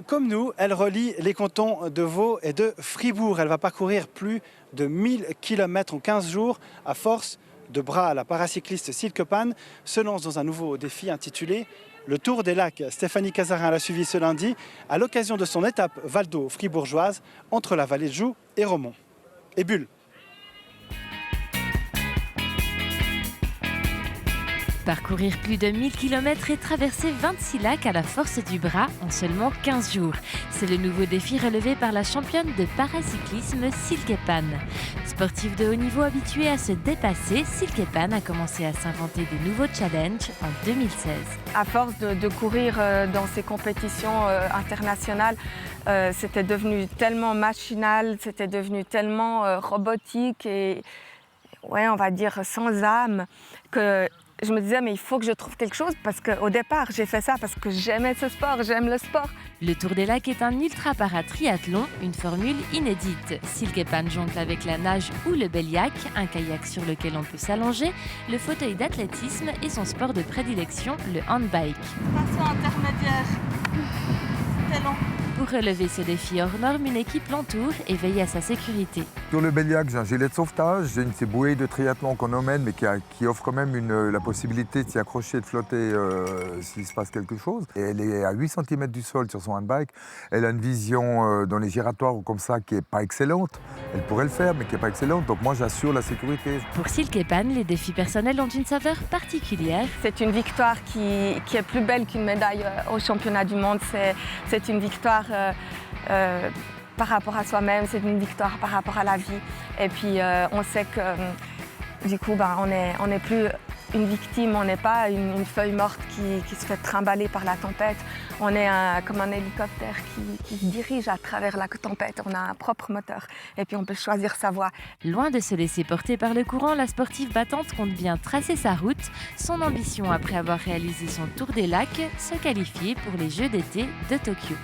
comme nous, elle relie les cantons de Vaud et de Fribourg. Elle va parcourir plus de 1000 km en 15 jours à force de bras. La paracycliste Silke Pan se lance dans un nouveau défi intitulé le Tour des Lacs. Stéphanie Cazarin l'a suivi ce lundi à l'occasion de son étape Val-d'Eau-fribourgeoise entre la vallée de Joux et Romont. Et Bulle. Parcourir plus de 1000 km et traverser 26 lacs à la force du bras en seulement 15 jours. C'est le nouveau défi relevé par la championne de paracyclisme Silke Pan. Sportive de haut niveau habituée à se dépasser, Silke Pan a commencé à s'inventer de nouveaux challenges en 2016. À force de courir dans ces compétitions internationales, c'était devenu tellement machinal, c'était devenu tellement robotique et on va dire sans âme que je me disais, mais il faut que je trouve quelque chose parce qu'au départ, j'ai fait ça parce que j'aimais ce sport, j'aime le sport. Le Tour des Lacs est un ultra-para-triathlon, une formule inédite. Silke Pan jongle avec la nage ou le béliac, un kayak sur lequel on peut s'allonger, le fauteuil d'athlétisme et son sport de prédilection, le handbike. Attention intermédiaire, c'était long. Pour relever ce défi hors norme, une équipe l'entoure et veille à sa sécurité. Sur le béliac, j'ai un gilet de sauvetage, j'ai une de ces bouées de triathlon qu'on emmène, mais qui offre quand même la possibilité de s'y accrocher et de flotter s'il se passe quelque chose. Et elle est à 8 cm du sol sur son handbike. Elle a une vision dans les giratoires ou comme ça qui n'est pas excellente. Elle pourrait le faire, mais qui n'est pas excellente. Donc moi, j'assure la sécurité. Pour Silke Pan, les défis personnels ont une saveur particulière. C'est une victoire qui est plus belle qu'une médaille au championnat du monde. C'est une victoire par rapport à soi-même, c'est une victoire par rapport à la vie. Et puis on sait que du coup, on n'est plus une victime, on n'est pas une feuille morte qui se fait trimballer par la tempête. On est comme un hélicoptère qui se dirige à travers la tempête. On a un propre moteur et puis on peut choisir sa voie. Loin de se laisser porter par le courant, la sportive battante compte bien tracer sa route. Son ambition, après avoir réalisé son Tour des Lacs, se qualifier pour les Jeux d'été de Tokyo.